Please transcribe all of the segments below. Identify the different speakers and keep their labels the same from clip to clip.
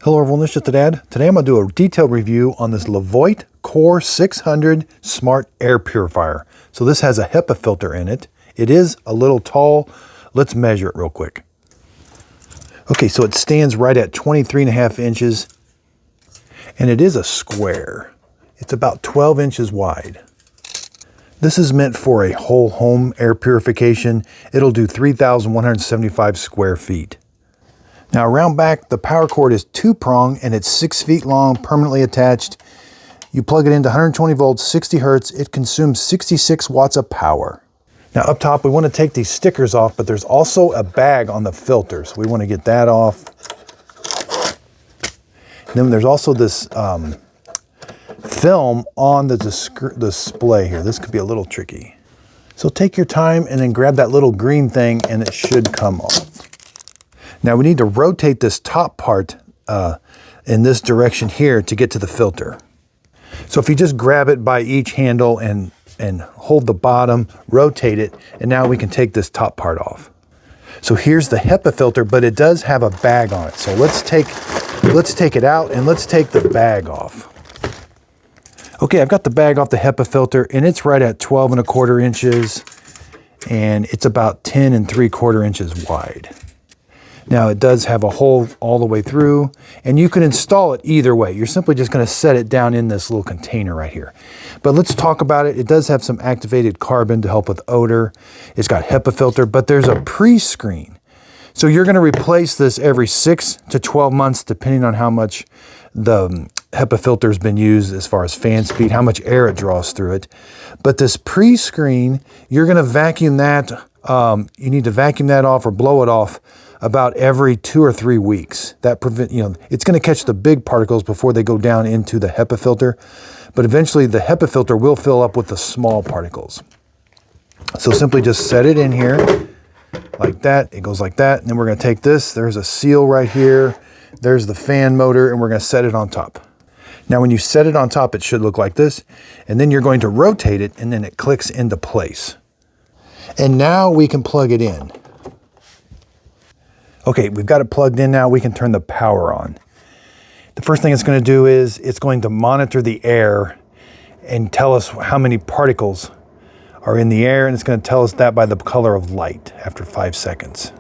Speaker 1: Hello everyone, this is Just a Dad. Today I'm going to do a detailed review on this Levoit Core 600 Smart Air Purifier. So this has a HEPA filter in it. It is a little tall. Let's measure it real quick. Okay, so it stands right at 23.5 inches and it is a square. It's about 12 inches wide. This is meant for a whole home air purification. It'll do 3,175 square feet. Now around back, the power cord is 2-prong and it's 6 feet long, permanently attached. You plug it into 120 volts, 60 hertz. It consumes 66 watts of power. Now up top, we want to take these stickers off, but there's also a bag on the filter. So we want to get that off. And then there's also this film on the display here. This could be a little tricky. So take your time and then grab that little green thing and it should come off. Now we need to rotate this top part in this direction here to get to the filter. So if you just grab it by each handle and hold the bottom, rotate it, and now we can take this top part off. So here's the HEPA filter, but it does have a bag on it. So let's take it out and let's take the bag off. Okay, I've got the bag off the HEPA filter and it's right at 12.25 inches and it's about 10.75 inches wide. Now it does have a hole all the way through and you can install it either way. You're simply just going to set it down in this little container right here. But let's talk about it. It does have some activated carbon to help with odor. It's got HEPA filter, but there's a pre-screen. So you're going to replace this every 6 to 12 months depending on how much the HEPA filter has been used as far as fan speed, how much air it draws through it. But this pre-screen, you're going to vacuum that. You need to vacuum that off or blow it off about every 2 or 3 weeks. That it's going to catch the big particles before they go down into the HEPA filter, but eventually the HEPA filter will fill up with the small particles. So simply just set it in here like that. It goes like that, and then we're going to take this. There's a seal right here. There's the fan motor, and we're going to set it on top. Now when you set it on top, it should look like this, and then you're going to rotate it, and then it clicks into place. And now we can plug it in. Okay, we've got it plugged in now. We can turn the power on. The first thing it's going to do is it's going to monitor the air and tell us how many particles are in the air, and it's going to tell us that by the color of light after 5 seconds.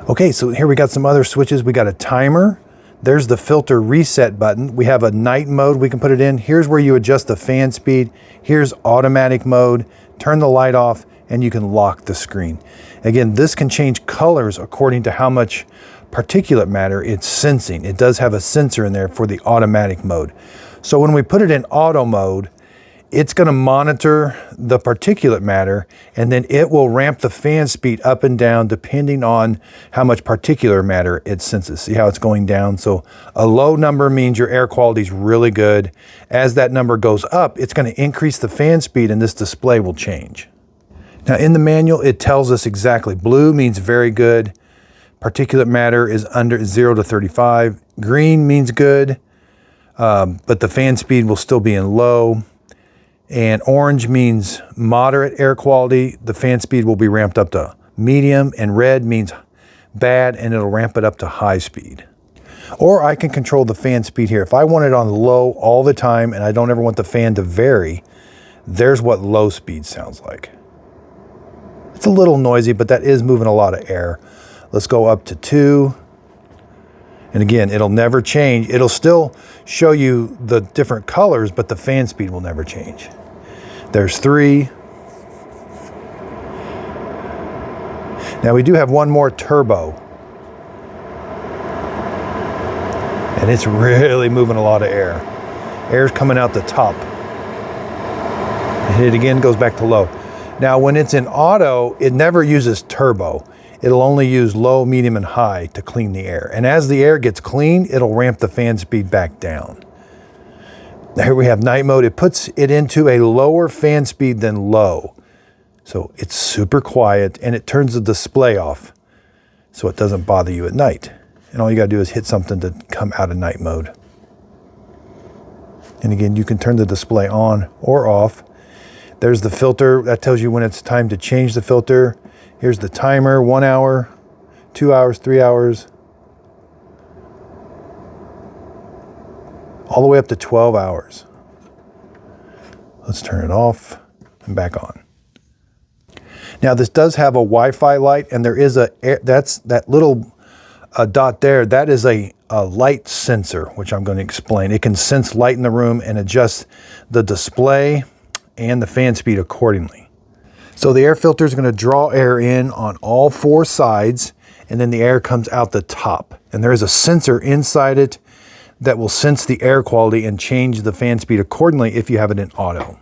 Speaker 1: Okay, so here we got some other switches. We got a timer. There's the filter reset button. We have a night mode we can put it in. Here's where you adjust the fan speed. Here's automatic mode. Turn the light off and you can lock the screen. Again, this can change colors according to how much particulate matter it's sensing. It does have a sensor in there for the automatic mode. So when we put it in auto mode, it's going to monitor the particulate matter and then it will ramp the fan speed up and down depending on how much particulate matter it senses. See how it's going down? So a low number means your air quality is really good. As that number goes up, it's going to increase the fan speed and this display will change. Now in the manual, it tells us exactly. Blue means very good. Particulate matter is under 0 to 35. Green means good, but the fan speed will still be in low. And orange means moderate air quality. The fan speed will be ramped up to medium, and red means bad, and it'll ramp it up to high speed. Or I can control the fan speed here. If I want it on low all the time and I don't ever want the fan to vary, there's what low speed sounds like. It's a little noisy, but that is moving a lot of air. Let's go up to 2. And again, it'll never change. It'll still show you the different colors, but the fan speed will never change. There's 3. Now we do have one more turbo. And it's really moving a lot of air. Air's coming out the top. Hit it again, goes back to low. Now when it's in auto, it never uses turbo. It'll only use low, medium, and high to clean the air. And as the air gets clean, it'll ramp the fan speed back down. Now here we have night mode. It puts it into a lower fan speed than low. So it's super quiet and it turns the display off so it doesn't bother you at night. And all you gotta do is hit something to come out of night mode. And again, you can turn the display on or off. There's the filter. That tells you when it's time to change the filter. Here's the timer, 1 hour, 2 hours, 3 hours, all the way up to 12 hours. Let's turn it off and back on. Now this does have a Wi-Fi light, and there is that little dot there. That is a light sensor, which I'm going to explain. It can sense light in the room and adjust the display and the fan speed accordingly. So the air filter is going to draw air in on all 4 sides, and then the air comes out the top. And there is a sensor inside it that will sense the air quality and change the fan speed accordingly if you have it in auto.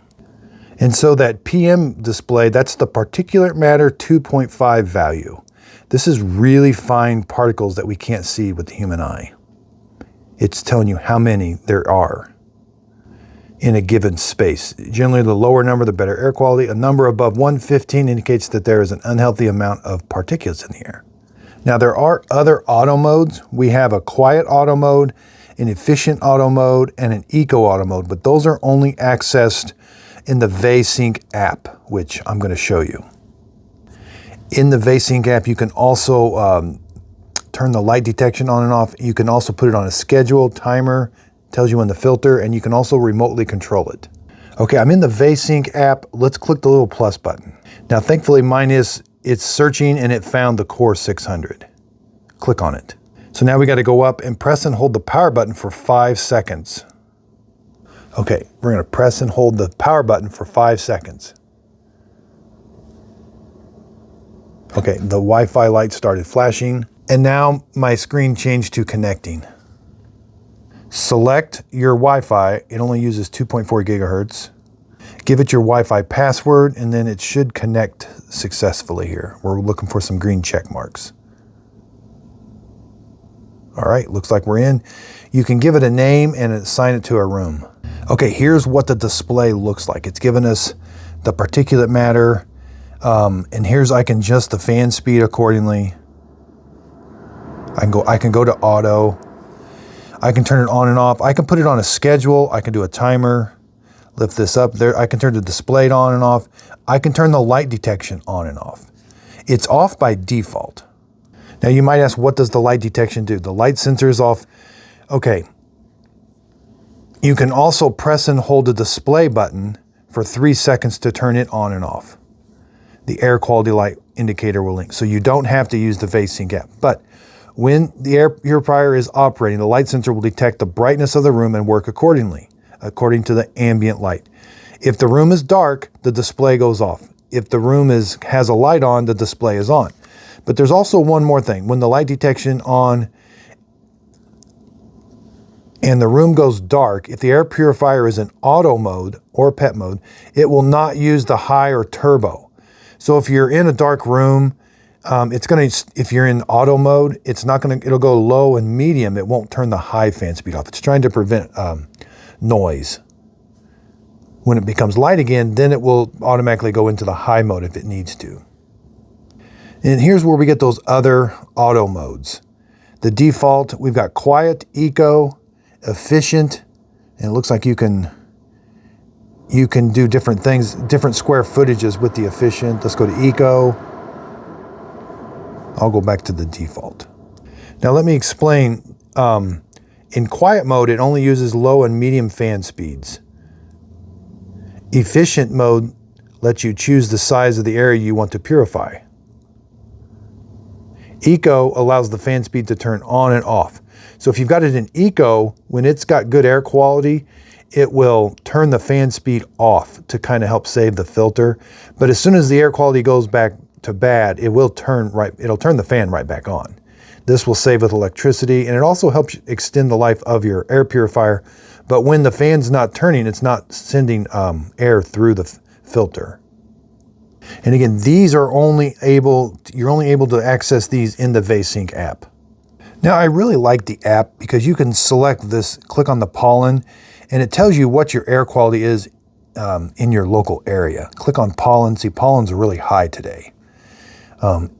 Speaker 1: And so that PM display, that's the particulate matter 2.5 value. This is really fine particles that we can't see with the human eye. It's telling you how many there are in a given space. Generally, the lower number, the better air quality. A number above 115 indicates that there is an unhealthy amount of particulates in the air. Now, there are other auto modes. We have a quiet auto mode, an efficient auto mode, and an eco auto mode, but those are only accessed in the VESync app, which I'm going to show you. In the VESync app, you can also turn the light detection on and off. You can also put it on a schedule, timer, tells you when to filter, and you can also remotely control it. Okay, I'm in the VESync app. Let's click the little plus button. Now, thankfully, it's searching and it found the Core 600. Click on it. So now we got to go up and press and hold the power button for 5 seconds. Okay, we're going to press and hold the power button for 5 seconds. Okay, the Wi-Fi light started flashing, and now my screen changed to connecting. Select your Wi-Fi. It only uses 2.4 gigahertz. Give it your Wi-Fi password, and then it should connect successfully here. We're looking for some green check marks. All right, looks like we're in. You can give it a name and assign it to a room. Okay, here's what the display looks like. It's given us the particulate matter, and here's I can adjust the fan speed accordingly. I can go to auto. I can turn it on and off. I can put it on a schedule. I can do a timer. Lift this up there. I can turn the display on and off. I can turn the light detection on and off. It's off by default. Now you might ask, what does the light detection do? The light sensor is off. Okay. You can also press and hold the display button for 3 seconds to turn it on and off. The air quality light indicator will link. So you don't have to use the VESync app. But when the air purifier is operating, the light sensor will detect the brightness of the room and work accordingly, according to the ambient light. If the room is dark, the display goes off. If the room has a light on, the display is on. But there's also one more thing. When the light detection on and the room goes dark, if the air purifier is in auto mode or PET mode, it will not use the high or turbo. So if you're in a dark room, if you're in auto mode, it'll go low and medium. It won't turn the high fan speed off. It's trying to prevent noise. When it becomes light again, then it will automatically go into the high mode if it needs to. And here's where we get those other auto modes. The default, we've got quiet, eco, efficient, and it looks like you can do different things, different square footages with the efficient. Let's go to eco. I'll go back to the default. Now let me explain. In quiet mode, it only uses low and medium fan speeds. Efficient mode lets you choose the size of the area you want to purify. Eco allows the fan speed to turn on and off. So if you've got it in eco, when it's got good air quality, it will turn the fan speed off to kind of help save the filter. But as soon as the air quality goes back to bad, it'll turn the fan right back on. This will save with electricity, and it also helps extend the life of your air purifier. But when the fan's not turning, it's not sending air through the filter. And again, you're only able to access these in the VESync app. Now, I really like the app because you can select this, click on the pollen, and it tells you what your air quality is in your local area. Click on pollen. See, pollens are really high today.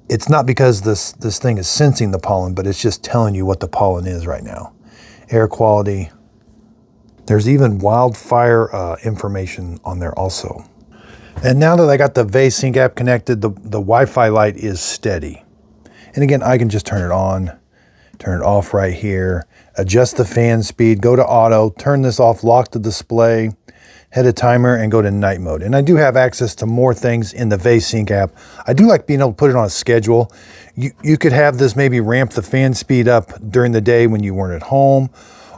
Speaker 1: It's not because this thing is sensing the pollen, but it's just telling you what the pollen is right now. Air quality. There's even wildfire information on there also. And now that I got the VESync app connected, the Wi-Fi light is steady. And again, I can just turn it on, turn it off right here, adjust the fan speed, go to auto, turn this off, lock the display, hit a timer, and go to night mode. And I do have access to more things in the VeSync app. I do like being able to put it on a schedule. You could have this maybe ramp the fan speed up during the day when you weren't at home,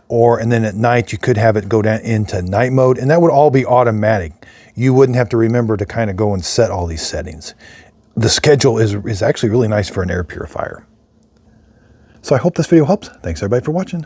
Speaker 1: and then at night you could have it go down into night mode, and that would all be automatic. You wouldn't have to remember to kind of go and set all these settings. The schedule is actually really nice for an air purifier. So I hope this video helps. Thanks everybody for watching.